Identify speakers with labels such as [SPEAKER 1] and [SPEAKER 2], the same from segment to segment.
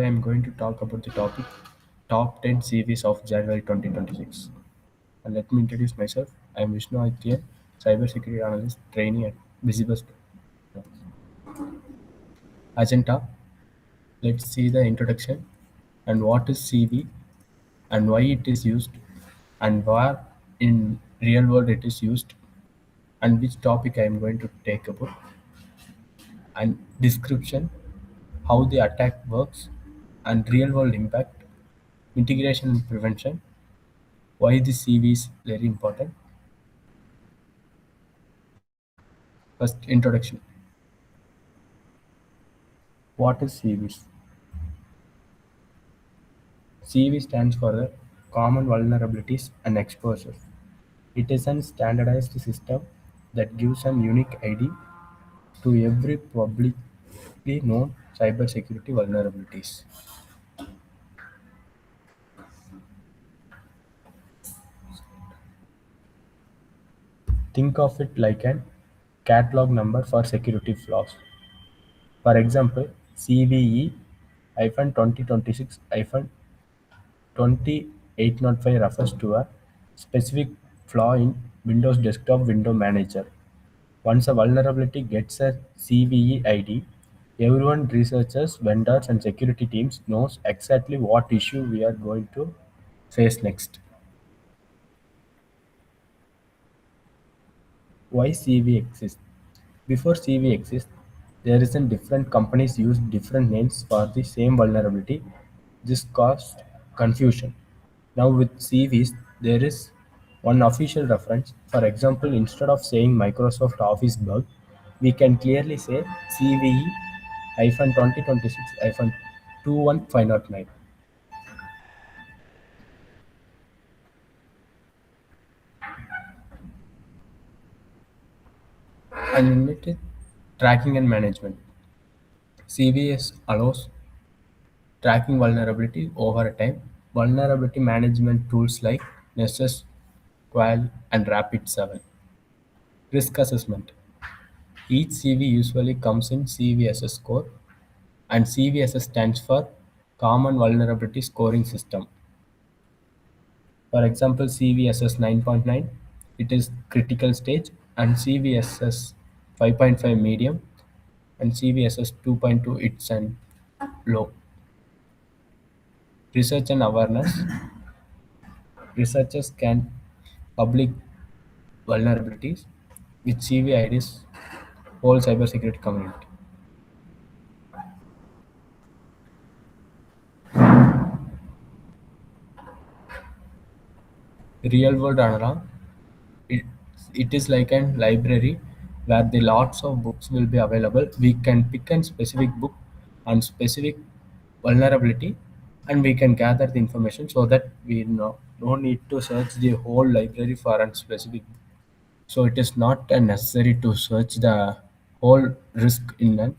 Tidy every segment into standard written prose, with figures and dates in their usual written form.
[SPEAKER 1] Today I'm going to talk about the topic Top 10 CVs of January 2026. And let me introduce myself. I'm Vishnu Aditthiyan, Cybersecurity Analyst, Trainee at BCBUZZ Technologies. Agenda. Let's see the introduction and what is CV and why it is used and where in real world it is used and which topic I am going to take about and description how the attack works and real world impact, mitigation and prevention, why the CV is very important. First, introduction. What is CVs? CV stands for the Common Vulnerabilities and Exposures. It is a standardized system that gives an unique ID to every publicly known cybersecurity vulnerabilities. Think of it like a catalog number for security flaws. For example, CVE-2026-2805 refers to a specific flaw in Windows Desktop Window Manager. Once a vulnerability gets a CVE ID, everyone, researchers, vendors, and security teams knows exactly what issue we are going to face next. Why CV exists? Before CV exists, there isn't different companies use different names for the same vulnerability. This caused confusion. Now with CVs, there is one official reference. For example, instead of saying Microsoft Office bug, we can clearly say CVE-2026-21509. Unlimited tracking and management. CVS allows tracking vulnerability over time. Vulnerability management tools like Nessus, Qual, and Rapid7. Risk assessment. Each CV usually comes in CVSS score, and CVSS stands for Common Vulnerability Scoring System. For example, CVSS 9.9, it is critical stage, and CVSS 5.5 medium, and CVSS 2.2 it's an low. Research and awareness. Researchers can public vulnerabilities with CVIDs whole cybersecurity community. Real world analog, it, it is like a library where the lots of books will be available. We can pick a specific book on specific vulnerability and we can gather the information so that we don't need to search the whole library for a specific book. So it is not necessary to search the whole risk in a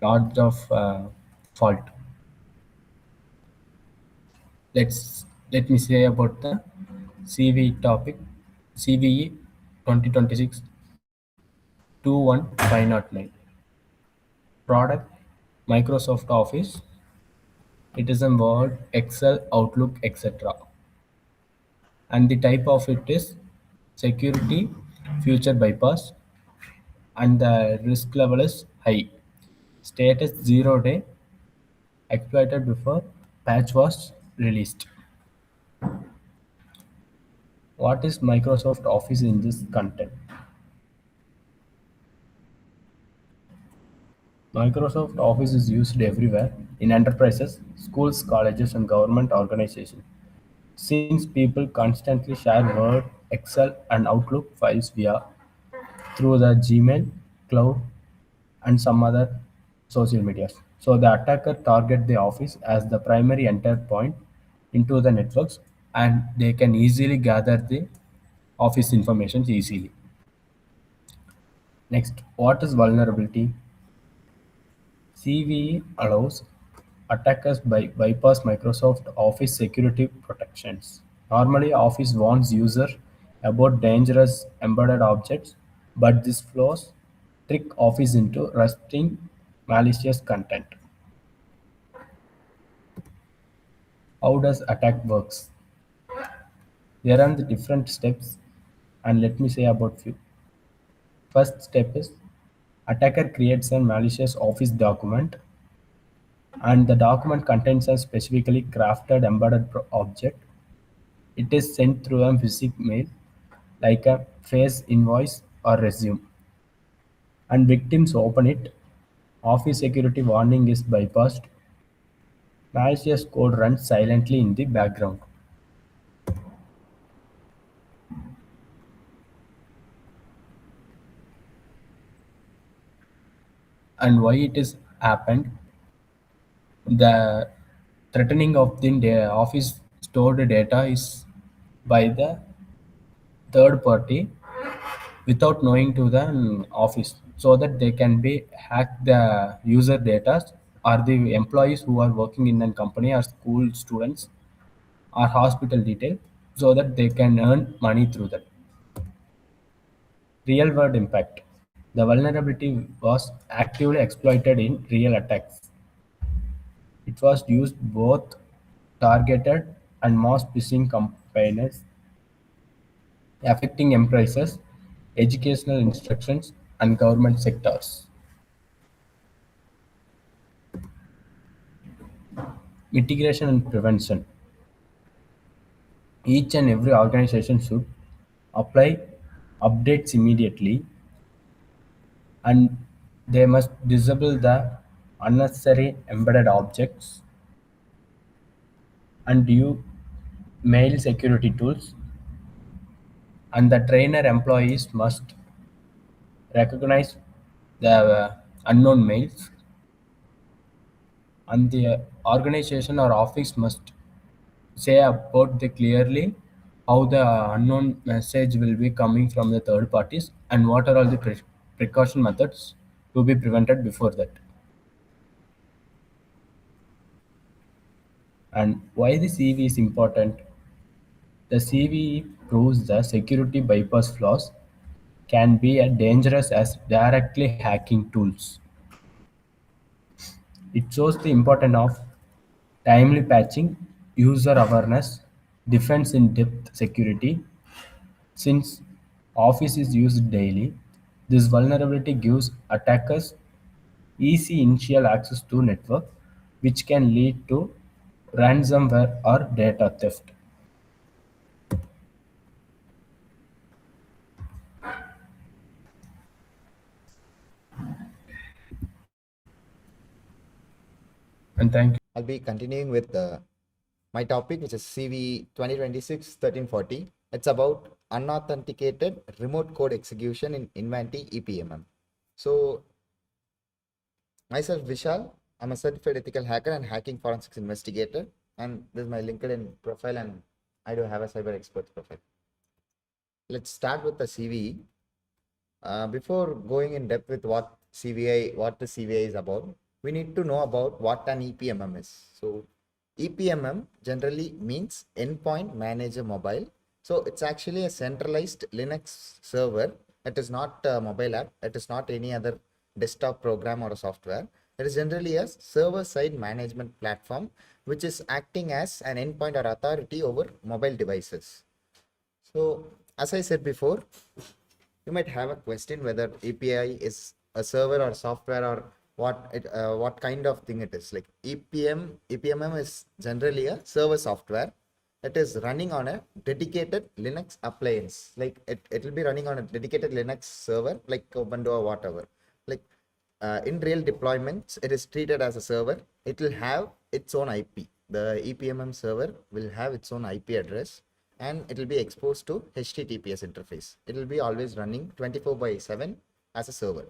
[SPEAKER 1] lot of fault. Let me say about the CV topic. CVE 2026 21509. Product Microsoft Office. It is in Word, Excel, Outlook, etc. And the type of it is security, future bypass, and the risk level is high. Status 0 day, exploited before patch was released. What is Microsoft Office in this content? Microsoft Office is used everywhere in enterprises, schools, colleges, and government organizations. Since people constantly share Word, Excel, and Outlook files via through the Gmail, cloud, and some other social medias. So the attacker target the office as the primary enter point into the networks and they can easily gather the office information easily. Next, what is vulnerability? CVE allows attackers bypass Microsoft Office security protections. Normally, Office warns user about dangerous embedded objects, but this flaws trick Office into rusting malicious content. How does attack works? There are the different steps, and let me say about few. First step is attacker creates a malicious office document, and the document contains a specifically crafted embedded object. It is sent through a physical mail like a face invoice or resume, and victims open it. Office security warning is bypassed. Malicious code runs silently in the background. And why it is happened? The threatening of the office stored data is by the third party without knowing to the office, so that they can be hack the user data or the employees who are working in a company or school students or hospital detail, so that they can earn money through that. Real world impact: the vulnerability was actively exploited in real attacks. It was used both targeted and mass phishing campaigns, affecting enterprises, educational institutions, and government sectors. Mitigation and prevention: each and every organization should apply updates immediately, and they must disable the unnecessary embedded objects and use mail security tools, and the trainer employees must recognize the unknown mails, and the organization or office must say about the clearly how the unknown message will be coming from the third parties, and what are all the precaution methods to be prevented before that. And why the CV is important? The CVE proves the security bypass flaws can be as dangerous as directly hacking tools. It shows the importance of timely patching, user awareness, defense in depth security. Since Office is used daily, this vulnerability gives attackers easy initial access to network, which can lead to ransomware or data theft. And thank you.
[SPEAKER 2] I'll be continuing with my topic, which is CV 2026-1340. It's about unauthenticated remote code execution in Invanti EPMM. So, myself, Vishal, I'm a certified ethical hacker and hacking forensics investigator. And this is my LinkedIn profile, and I do have a cyber experts profile. Let's start with the CVE. Before going in depth with what the CVI is about, we need to know about what an EPMM is. So EPMM generally means Endpoint Manager Mobile. So it's actually a centralized Linux server. It is not a mobile app. It is not any other desktop program or a software. It is generally a server-side management platform, which is acting as an endpoint or authority over mobile devices. So as I said before, you might have a question whether API is a server or software, or what kind of thing it is. Like EPMM is generally a server software. It is running on a dedicated Linux appliance. Like it will be running on a dedicated Linux server, like Ubuntu or whatever. Like in real deployments, it is treated as a server. It will have its own IP. The EPMM server will have its own IP address, and it will be exposed to HTTPS interface. It will be always running 24/7 as a server.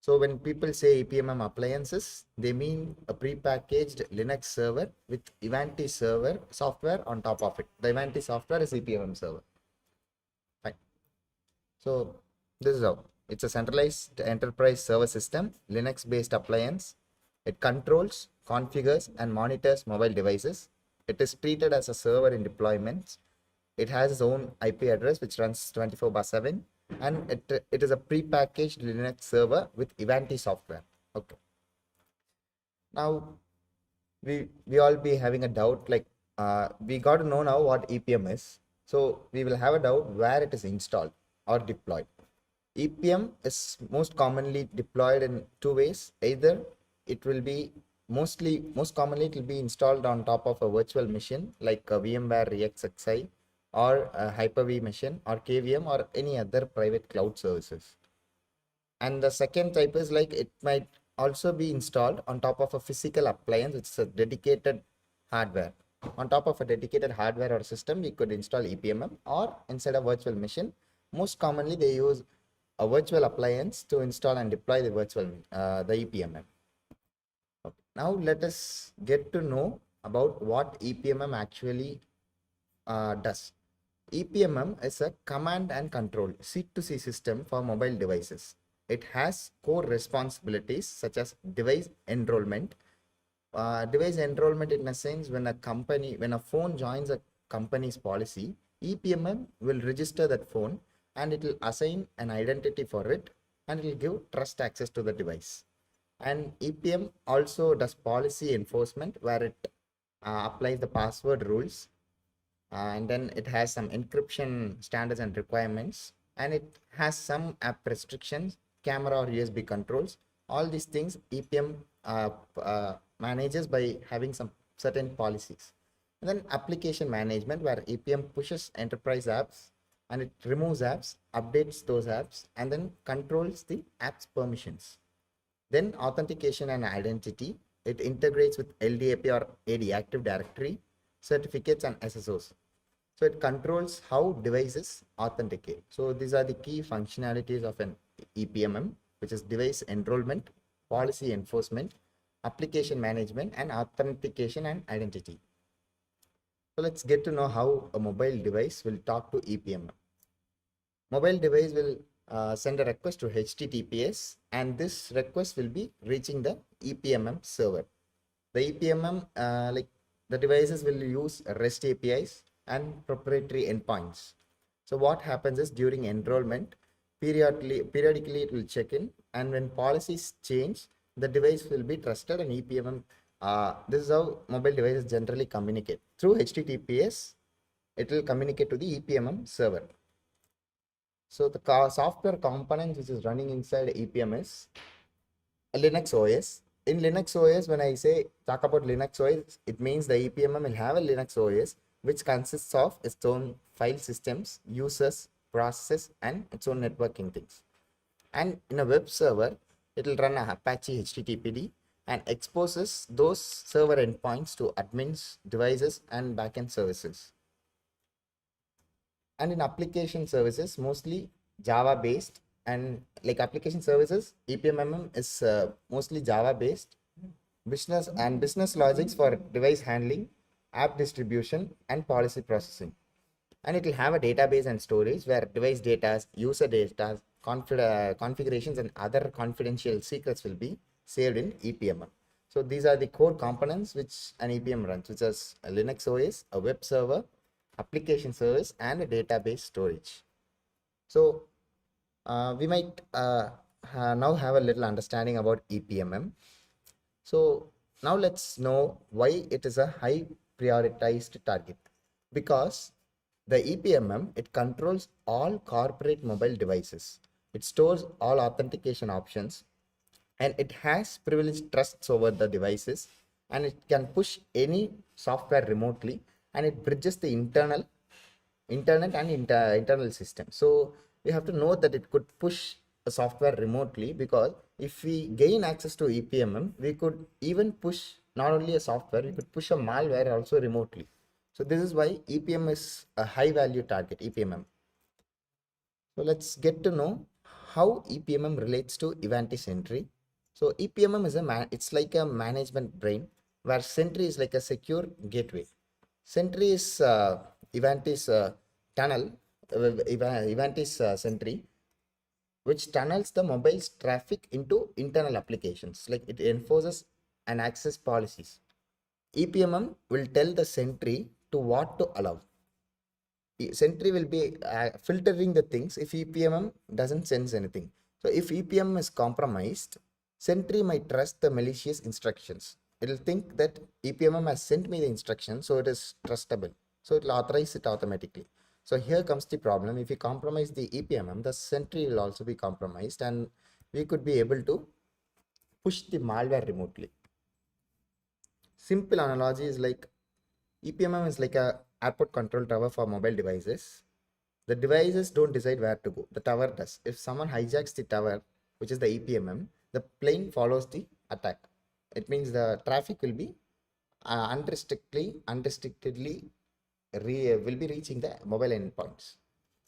[SPEAKER 2] So when people say EPMM appliances, they mean a prepackaged Linux server with Ivanti server software on top of it. The Ivanti software is EPMM server. Fine. So this is how. It's a centralized enterprise server system, Linux-based appliance. It controls, configures, and monitors mobile devices. It is treated as a server in deployments. It has its own IP address which runs 24/7, and it is a prepackaged Linux server with Ivanti software. Okay. Now we all be having a doubt, like we got to know now what EPM is. So we will have a doubt where it is installed or deployed. EPM is most commonly deployed in two ways. Either it will be most commonly it will be installed on top of a virtual machine like a VMware EXXI or a Hyper-V machine or KVM or any other private cloud services. And the second type is like it might also be installed on top of a physical appliance, which is a dedicated hardware. On top of a dedicated hardware or system, we could install EPMM, or inside a virtual machine. Most commonly, they use a virtual appliance to install and deploy the EPMM. Okay. Now let us get to know about what EPMM actually does. EPMM is a command and control C2C system for mobile devices. It has core responsibilities such as device enrollment. Device enrollment in a sense, when a phone joins a company's policy, EPMM will register that phone and it will assign an identity for it and it will give trust access to the device. And EPM also does policy enforcement where it applies the password rules, and then it has some encryption standards and requirements, and it has some app restrictions, camera or USB controls. All these things EPM manages by having some certain policies. And then application management, where EPM pushes enterprise apps and it removes apps, updates those apps, and then controls the app's permissions. Then authentication and identity, it integrates with LDAP or AD, Active Directory, certificates and SSOs. So it controls how devices authenticate. So these are the key functionalities of an EPMM, which is device enrollment, policy enforcement, application management, and authentication and identity. So let's get to know how a mobile device will talk to EPMM. Mobile device will send a request to HTTPS, and this request will be reaching the EPMM server. The EPMM, like the devices will use REST APIs and proprietary endpoints. So what happens is during enrollment, periodically it will check in, and when policies change, the device will be trusted, and EPMM. This is how mobile devices generally communicate through HTTPS. It will communicate to the EPMM server. So the software components which is running inside EPM is a Linux OS. In Linux OS, when I say talk about Linux OS, it means the EPMM will have a Linux OS which consists of its own file systems, users, processes, and its own networking things. And in a web server, it will run a Apache HTTPD and exposes those server endpoints to admins, devices, and backend services. And in application services, mostly Java based, and like application services, EPMM is mostly Java based. Business logics for device handling, app distribution, and policy processing. And it will have a database and storage where device data, user data, configurations, and other confidential secrets will be saved in EPMM. So these are the core components which an EPM runs, which is a Linux OS, a web server, application service, and a database storage. So we might now have a little understanding about EPMM. So now let's know why it is a high prioritized target. Because the EPMM, it controls all corporate mobile devices. It stores all authentication options, and it has privileged trusts over the devices, and it can push any software remotely, and it bridges the internet and internal system. So we have to know that it could push a software remotely, because if we gain access to EPMM, we could even push not only a software, we could push a malware also remotely. So this is why EPM is a high value target, EPMM. So let's get to know how EPMM relates to Ivanti Sentry. So EPMM is it's like a management brain, where Sentry is like a secure gateway. Sentry is Ivanti's tunnel, Ivanti's Sentry, which tunnels the mobile's traffic into internal applications, like it enforces and access policies. EPMM will tell the Sentry to what to allow. Sentry will be filtering the things if EPMM doesn't sense anything. So if EPMM is compromised, Sentry might trust the malicious instructions. it'll think that EPMM has sent me the instruction, so it is trustable. So it'll authorize it automatically. So here comes the problem. If we compromise the EPMM, the sentry will also be compromised, and we could be able to push the malware remotely. Simple analogy is like EPMM is like a airport control tower for mobile devices. The devices don't decide where to go. The tower does. If someone hijacks the tower, which is the EPMM, the plane follows the attack. It means the traffic will be unrestrictedly will be reaching the mobile endpoints.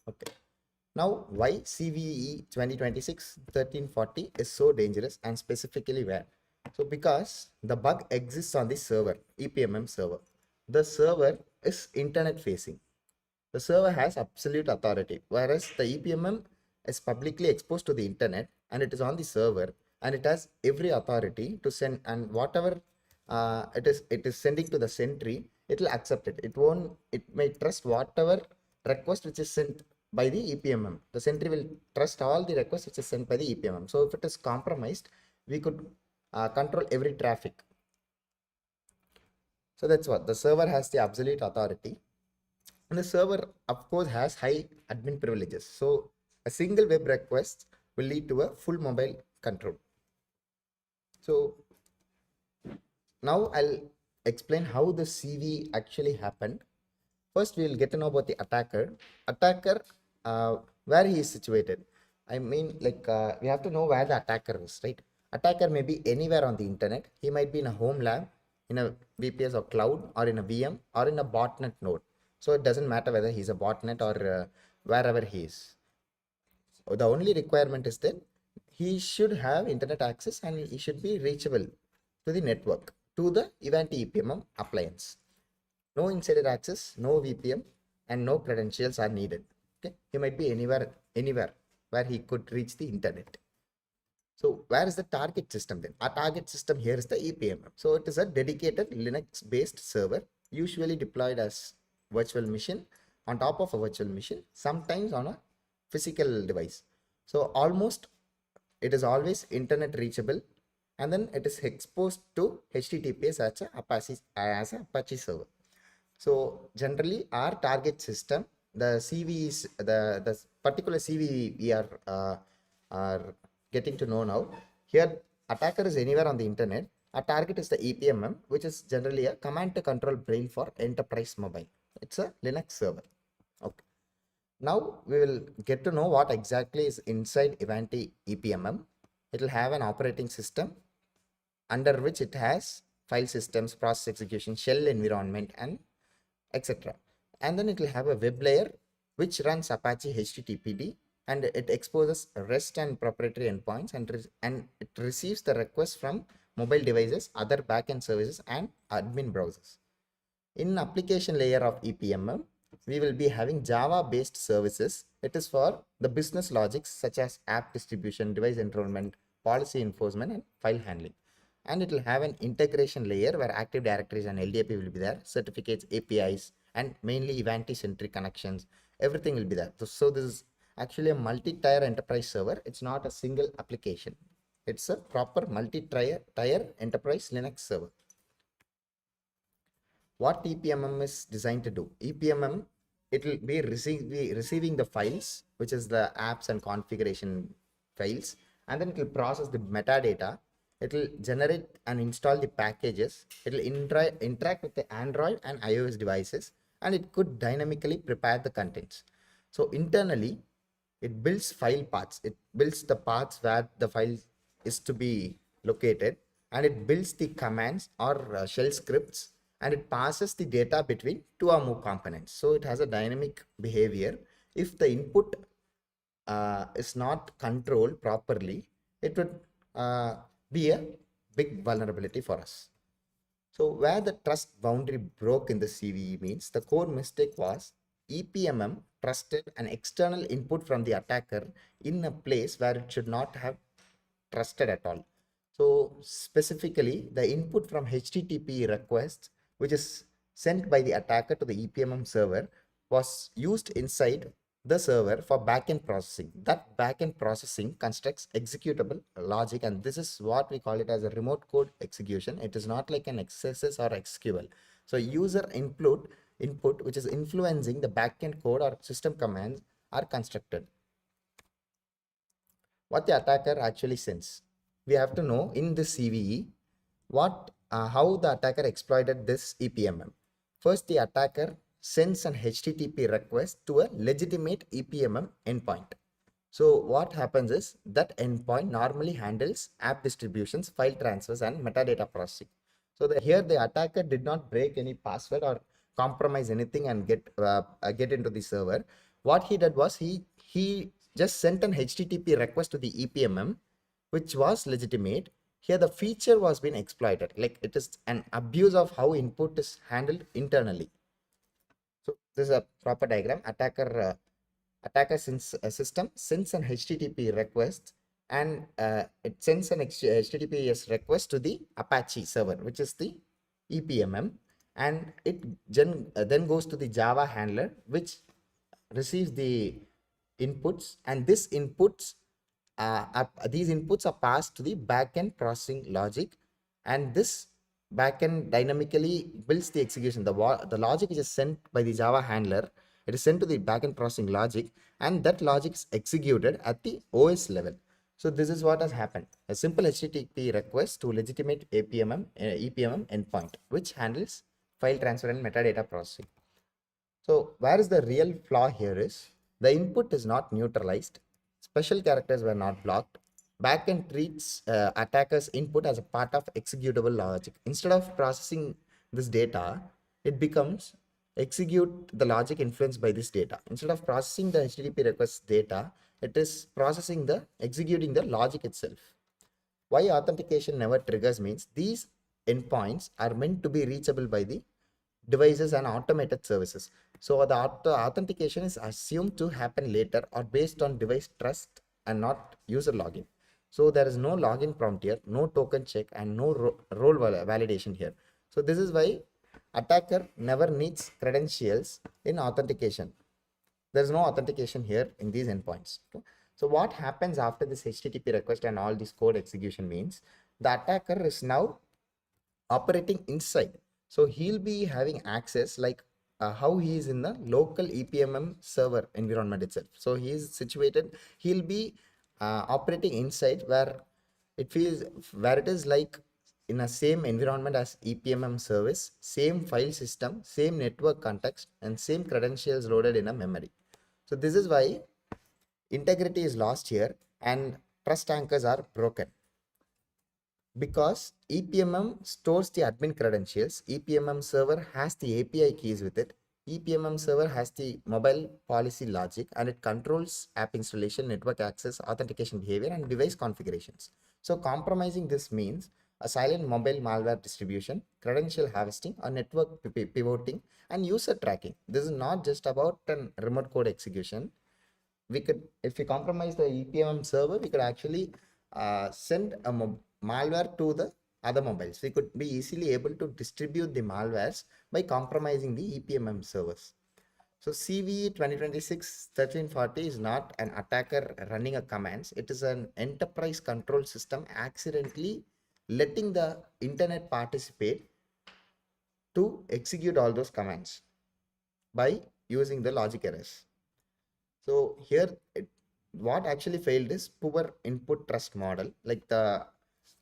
[SPEAKER 2] Okay. Now, why CVE 2026-1340 is so dangerous and specifically where? So, because the bug exists on the server, EPMM server. The server is internet facing. The server has absolute authority, whereas the EPMM is publicly exposed to the internet and it is on the server and it has every authority to send, and whatever it is sending to the sentry, it will accept it. It may trust whatever request which is sent by the EPMM. The sentry will trust all the requests which is sent by the EPMM. So if it is compromised, we could control every traffic. So that's what the server has the absolute authority. And the server, of course, has high admin privileges. So a single web request will lead to a full mobile control. So now I'll explain how the CV actually happened. First, we will get to know about the attacker. Attacker, where he is situated. I mean, like we have to know where the attacker is, right? Attacker may be anywhere on the internet. He might be in a home lab, in a VPS or cloud, or in a VM, or in a botnet node. So it doesn't matter whether he's a botnet or wherever he is. So the only requirement is that he should have internet access and he should be reachable to the network, to the Ivanti EPMM appliance. No insider access, no VPN, and no credentials are needed. Okay, he might be anywhere where he could reach the internet. So where is the target system then? Our target system here is the EPMM. So it is a dedicated Linux-based server, usually deployed as virtual machine on top of a virtual machine, sometimes on a physical device. So almost it is always internet reachable, and then it is exposed to HTTPS as a Apache server. So generally our target system, the CVEs, the particular CVE we are getting to know now. Here attacker is anywhere on the internet. Our target is the EPMM, which is generally a command to control brain for enterprise mobile. It's a Linux server. Okay. Now we will get to know what exactly is inside Ivanti EPMM. It will have an operating system under which it has file systems, process execution, shell environment, and etc. And then it will have a web layer which runs Apache HTTPD, and it exposes REST and proprietary endpoints, and it receives the requests from mobile devices, other backend services, and admin browsers. In application layer of EPMM, we will be having Java-based services. It is for the business logics such as app distribution, device enrollment, policy enforcement, and file handling. And it will have an integration layer where Active Directories and LDAP will be there, certificates, APIs, and mainly Ivanti-centric connections. Everything will be there. So this is actually a multi-tier enterprise server. It's not a single application. It's a proper multi-tier enterprise Linux server. What EPMM is designed to do? EPMM, it will be receiving the files, which is the apps and configuration files, and then it will process the metadata. It will generate and install the packages. It will interact with the Android and iOS devices, and it could dynamically prepare the contents. So internally, it builds file paths. It builds the paths where the file is to be located, and it builds the commands or shell scripts, and it passes the data between two or more components. So it has a dynamic behavior. If the input is not controlled properly, it would be a big vulnerability for us. So where the trust boundary broke in the CVE means the core mistake was EPMM trusted an external input from the attacker in a place where it should not have trusted at all. So specifically, the input from HTTP requests, which is sent by the attacker to the EPMM server, was used inside the server for backend processing. That backend processing constructs executable logic, and this is what we call it as a remote code execution. It is not like an XSS or SQL. So user input which is influencing the backend code or system commands are constructed. What the attacker actually sends. We have to know in this CVE how the attacker exploited this EPMM. First, the attacker sends an HTTP request to a legitimate EPMM endpoint. So what happens is that endpoint normally handles app distributions, file transfers, and metadata processing. So here the attacker did not break any password or compromise anything and get into the server. What he did was he just sent an HTTP request to the EPMM, which was legitimate. Here the feature was being exploited, like it is an abuse of how input is handled internally. So this is a proper diagram. Attacker system sends an HTTP request, and it sends an HTTPS request to the Apache server, which is the EPMM, and it then goes to the Java handler, which receives the inputs, and these inputs are passed to the backend processing logic, and this backend dynamically builds the execution. The logic is sent by the Java handler. It is sent to the backend processing logic, and that logic is executed at the OS level. So this is what has happened. A simple HTTP request to legitimate EPMM endpoint, which handles file transfer and metadata processing. So where is the real flaw here is the input is not neutralized. Special characters were not blocked. Backend treats attacker's input as a part of executable logic. Instead of processing this data, it becomes execute the logic influenced by this data. Instead of processing the HTTP request data, it is executing the logic itself. Why authentication never triggers means these endpoints are meant to be reachable by the devices and automated services. So the authentication is assumed to happen later or based on device trust and not user login. So there is no login prompt here, no token check, and no role validation here. So this is why attacker never needs credentials in authentication. There's no authentication here in these endpoints. Okay? So what happens after this HTTP request and all this code execution means the attacker is now operating inside. So he'll be having access like how he is in the local EPMM server environment itself. So he is situated, he'll be operating inside where it is like in a same environment as EPMM service, same file system, same network context, and same credentials loaded in a memory. So this is why integrity is lost here and trust anchors are broken. Because EPMM stores the admin credentials, EPMM server has the API keys with it, EPMM server has the mobile policy logic, and it controls app installation, network access, authentication behavior, and device configurations. So compromising this means a silent mobile malware distribution, credential harvesting, or network pivoting, and user tracking. This is not just about a remote code execution. If we compromise the EPMM server, we could actually send a malware to the other mobiles. We could be easily able to distribute the malwares by compromising the EPMM servers. So CVE 2026-1340 is not an attacker running a commands. It is an enterprise control system accidentally letting the internet participate to execute all those commands by using the logic errors. So here, what actually failed is poor input trust model. Like the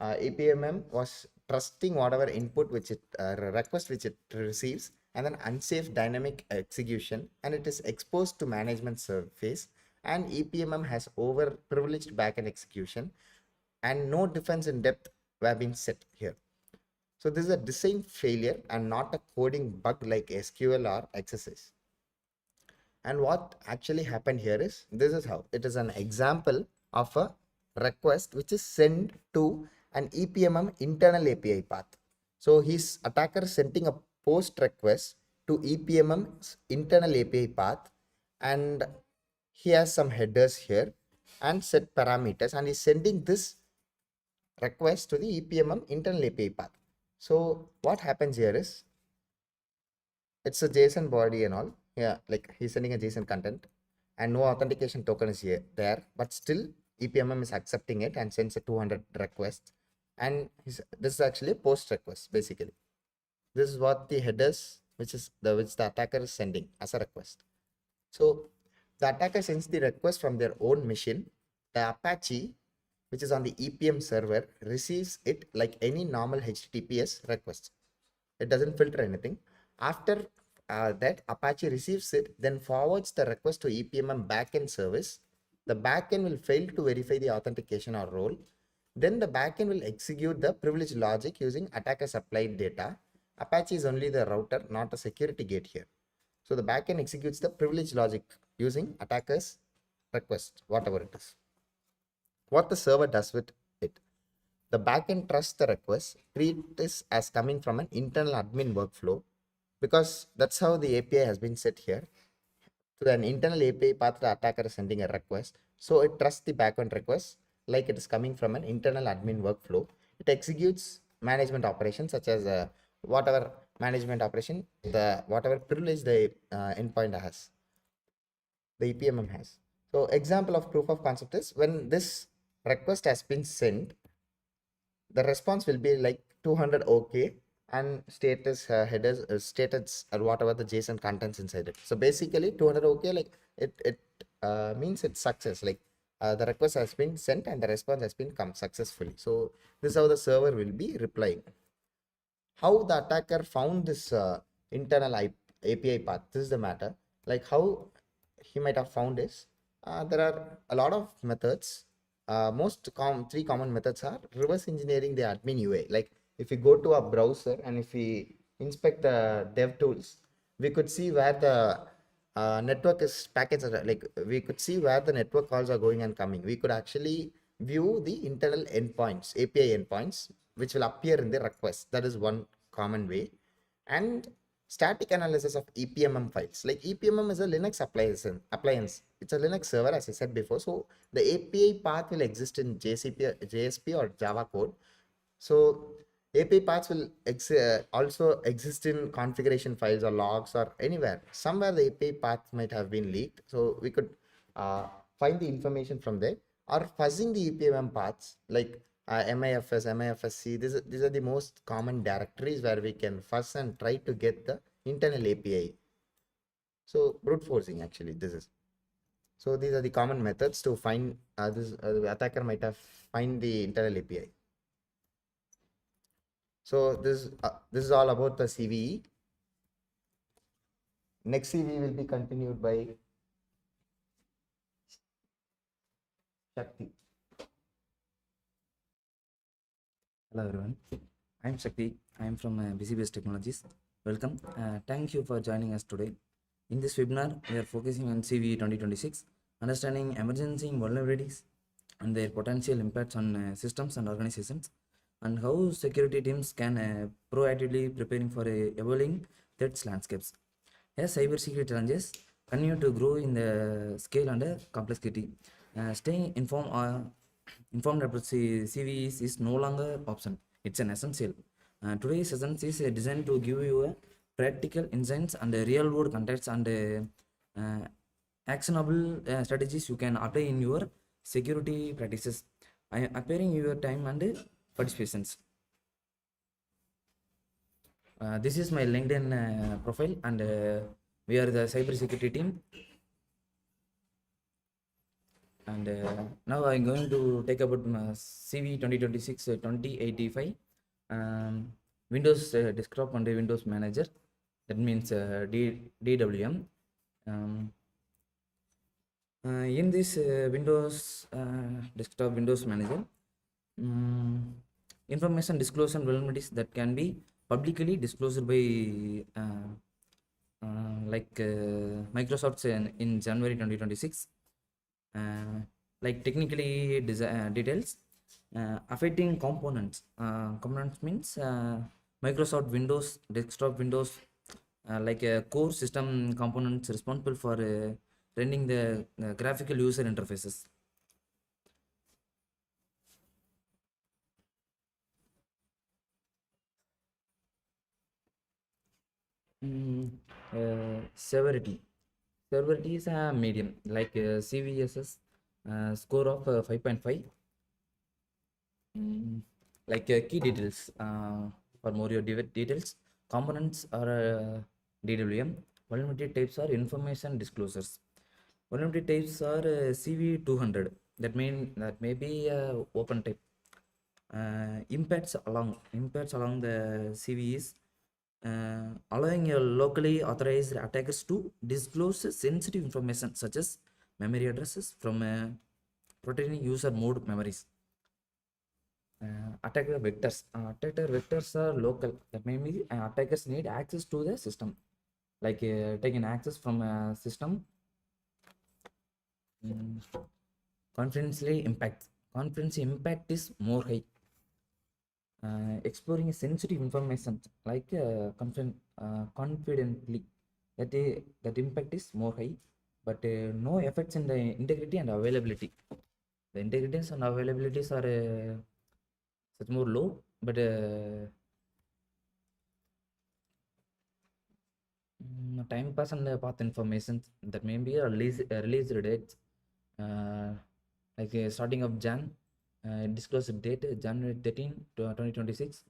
[SPEAKER 2] APMM was trusting whatever input which it request which it receives, and then unsafe dynamic execution, and it is exposed to management surface. And EPMM has over privileged backend execution, and no defense in depth were being set here. So this is a design failure and not a coding bug like SQL or XSS. And what actually happened here is, this is how it is an example of a request which is sent to an EPMM internal API path. So his attacker sending a post request to EPMM's internal API path, and he has some headers here and set parameters, and he's sending this request to the EPMM internal API path. So what happens here is, it's a JSON body and all. Yeah, like he's sending a JSON content, and no authentication token is here there, but still EPMM is accepting it and sends a 200 request. And this is actually a post request basically. This is what the headers which the attacker is sending as a request. So the attacker sends the request from their own machine. The Apache, which is on the EPM server, receives it like any normal HTTPS request. It doesn't filter anything. After that, Apache receives it, then forwards the request to EPMM backend service. The backend will fail to verify the authentication or role. Then the backend will execute the privilege logic using attacker supplied data. Apache is only the router, not a security gate here. So the backend executes the privilege logic using attacker's request, whatever it is. What the server does with it. The backend trusts the request, treat this as coming from an internal admin workflow, because that's how the API has been set here. To an internal API path, the attacker is sending a request. So it trusts the backend request like it is coming from an internal admin workflow. It executes management operations such as whatever management operation, whatever privilege the endpoint has, the EPMM has. So example of proof of concept is when this request has been sent, the response will be like 200 OK and status headers, status or whatever the JSON contents inside it. So basically 200 OK, like it means it's success. Like the request has been sent and the response has been come successfully. So this is how the server will be replying. How the attacker found this internal API path, this is the matter. Like how he might have found is there are a lot of methods. Three common methods are reverse engineering the admin UA. Like if we go to a browser and if we inspect the dev tools, we could see where the network is packets are, like we could see where the network calls are going and coming. We could actually view the internal endpoints, API endpoints, which will appear in the request. That is one common way. And static analysis of EPMM files. Like EPMM is a Linux appliance. It's a Linux server, as I said before. So the API path will exist in JSP or Java code. So API paths will also exist in configuration files or logs or anywhere. Somewhere the API path might have been leaked. So we could find the information from there, or fuzzing the EPMM paths like MIFS, MIFSC. These are the most common directories where we can fuzz and try to get the internal API. So brute forcing actually this is. So these are the common methods to find the attacker might have find the internal API. So this is all about the CVE. Next CVE will be continued by Sakthi.
[SPEAKER 3] Hello everyone, I am Sakthi. I am from BCBUZZ Technologies. Welcome. Thank you for joining us today. In this webinar, we are focusing on CVE 2026, understanding emerging vulnerabilities and their potential impacts on systems and organizations, and how security teams can proactively preparing for evolving threats landscapes. As cybersecurity challenges continue to grow in the scale and complexity, staying informed about CVEs is no longer option. It's an essential. Today's session is designed to give you a practical insights and real world context and actionable strategies you can apply in your security practices. I am appearing your time and participations. This is my LinkedIn profile, and we are the cybersecurity team. And now I'm going to take about CV 2026-2085 Windows Desktop and Windows Manager. That means DWM. In this Windows Desktop Windows Manager, information disclosure vulnerabilities that can be publicly disclosed by Microsoft in January 2026. Like technically details affecting components. Components means Microsoft Windows Desktop Windows, like a core system components responsible for running the graphical user interfaces. Severity. Serverity is a medium, like CVSS score of 5.5. Like key details, for more your details, components are DWM. Vulnerability types are information disclosures. Vulnerability types are CV 200. That may be open type. Impacts along the CVEs, allowing your locally authorized attackers to disclose sensitive information such as memory addresses from protecting user mode memories. Attacker vectors. Attacker vectors are local. That means attackers need access to the system, like taking access from a system. Confidentially impact. Confidence impact is more high. Exploring sensitive information like confidently, that impact is more high, but no effects in the integrity and availability. The integrities and availabilities are such more low, but time pass and path information, that may be a release dates, like starting of Jan, disclosed date January 13 to 2026,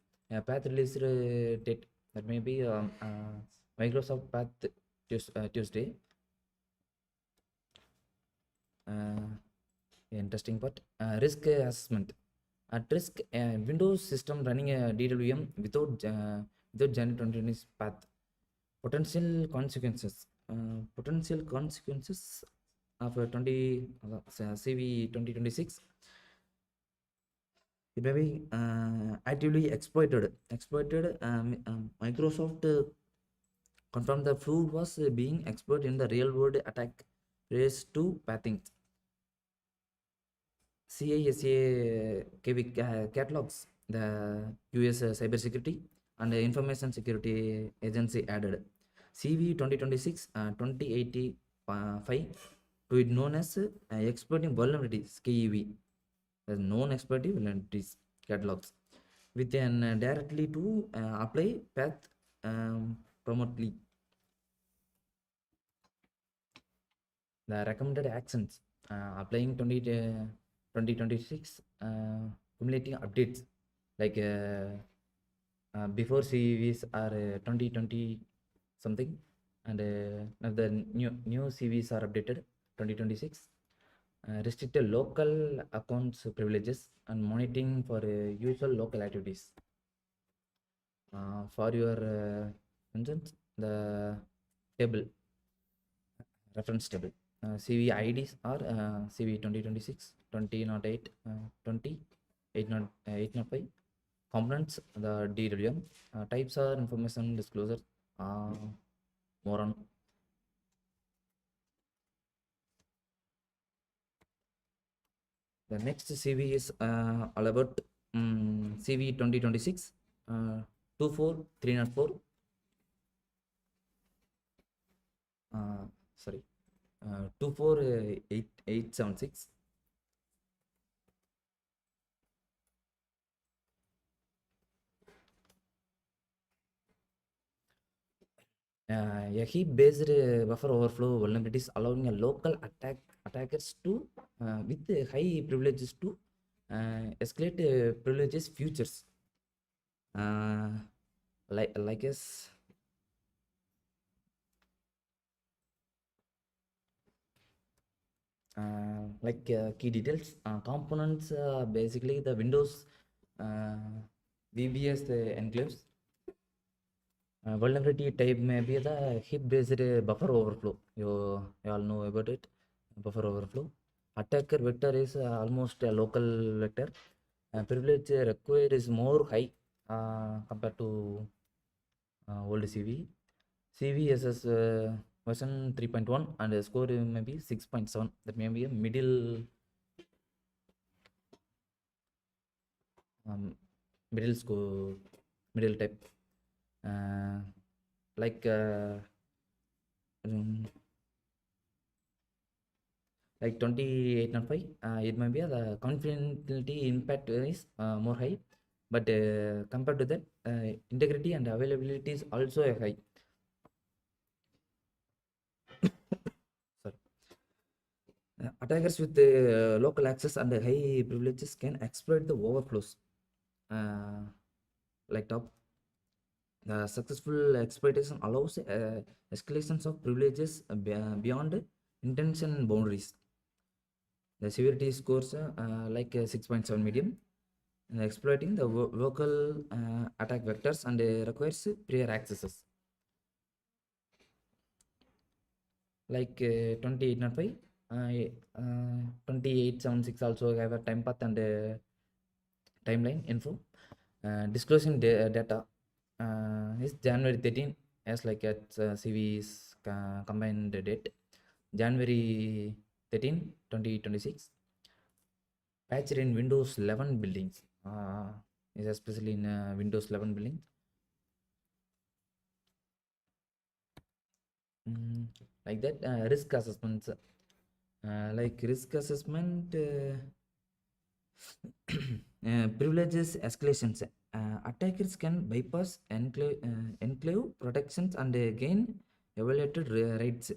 [SPEAKER 3] path release date, that may be Microsoft path Tuesday. Interesting part. Risk assessment. At risk, Windows system running a DWM without January 2020 path. Potential consequences. Potential consequences of CV 2026. It may be actively exploited. Microsoft confirmed the fraud was being exploited in the real world attack raised to pathing. CISA catalogs the US Cybersecurity and Information Security Agency added CV 2026-2085 to it known as exploiting vulnerabilities KEV, as known exploiting vulnerabilities catalogs, with an directly to apply path promotely. The recommended actions, applying 2026 cumulating updates, like before CVs are 2020 something, and now the new CVs are updated 2026. Restricted local accounts privileges and monitoring for usual local activities. For your instance, the table, reference table, CV IDs are CV 2026 2008 20 805. Components, the DWM. Types are information disclosure. More on. The next CV is all about CV 2026 24304. Sorry, 24876. A heap-based buffer overflow vulnerabilities allowing a local attackers to with high privileges to escalate privileges futures, like as key details, components, basically the Windows VBS enclaves. Vulnerability type may be the heap-based buffer overflow. You all know about it. Buffer overflow. Attacker vector is almost a local vector. Privilege required is more high compared to old CV. CVSS version 3.1 and score may be 6.7. That may be a middle score, middle type. Like 2805, it may be the confidentiality impact is more high, but compared to that, integrity and availability is also a high. attackers with local access and high privileges can exploit the overflows. Like top, the successful exploitation allows escalations of privileges beyond intention boundaries. The severity scores like 6.7 medium. And exploiting the local attack vectors and requires prior accesses. Like 2805, 2876 also have a time path and timeline info. Disclosing data is January 13 as like at CV's combined date. January 13, 2026. Patched in Windows 11 buildings. Is especially in Windows 11 building. Like that, risk assessments. Like risk assessment, privileges escalations. Attackers can bypass enclave protections and gain evaluated rights.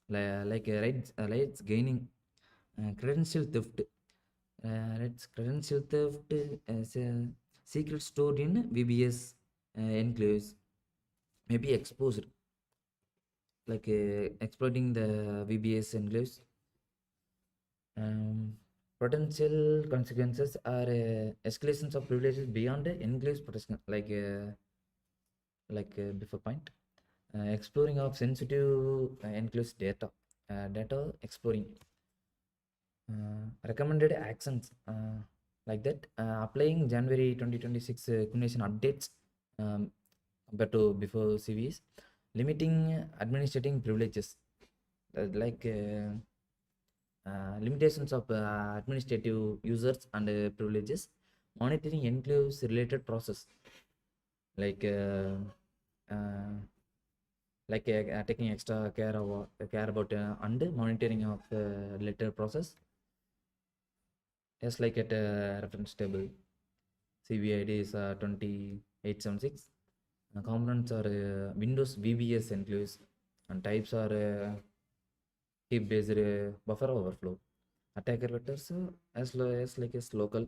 [SPEAKER 3] Like rights gaining, credential theft. Credential theft as a secret stored in VBS enclaves may be exposed. Like exploiting the VBS enclaves. Potential consequences are escalations of privileges beyond the enclaves protection, like before point. Exploring of sensitive enclaves data, data exploring. Recommended actions like that, applying January 2026 combination updates compared to before CVs, limiting administrating privileges, like limitations of administrative users and privileges, monitoring enclaves related process, like taking extra care about and monitoring of related process, as like at reference table. CVID is 2876. Components are Windows VBS enclaves, and types are heap based buffer overflow. Attacker vectors as low as like as local,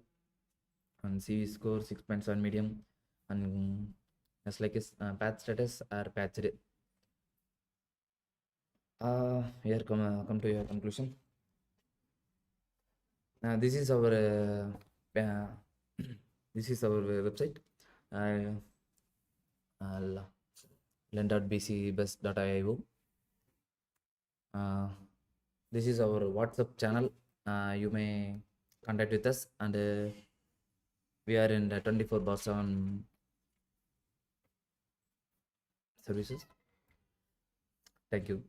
[SPEAKER 3] and CV score 6.7 medium, and as like as patch status are patched. Here come to your conclusion. This is our this is our website, learn.bcbuzz.io. This is our WhatsApp channel. You may contact with us, and we are in the 24/7 services. Thank you.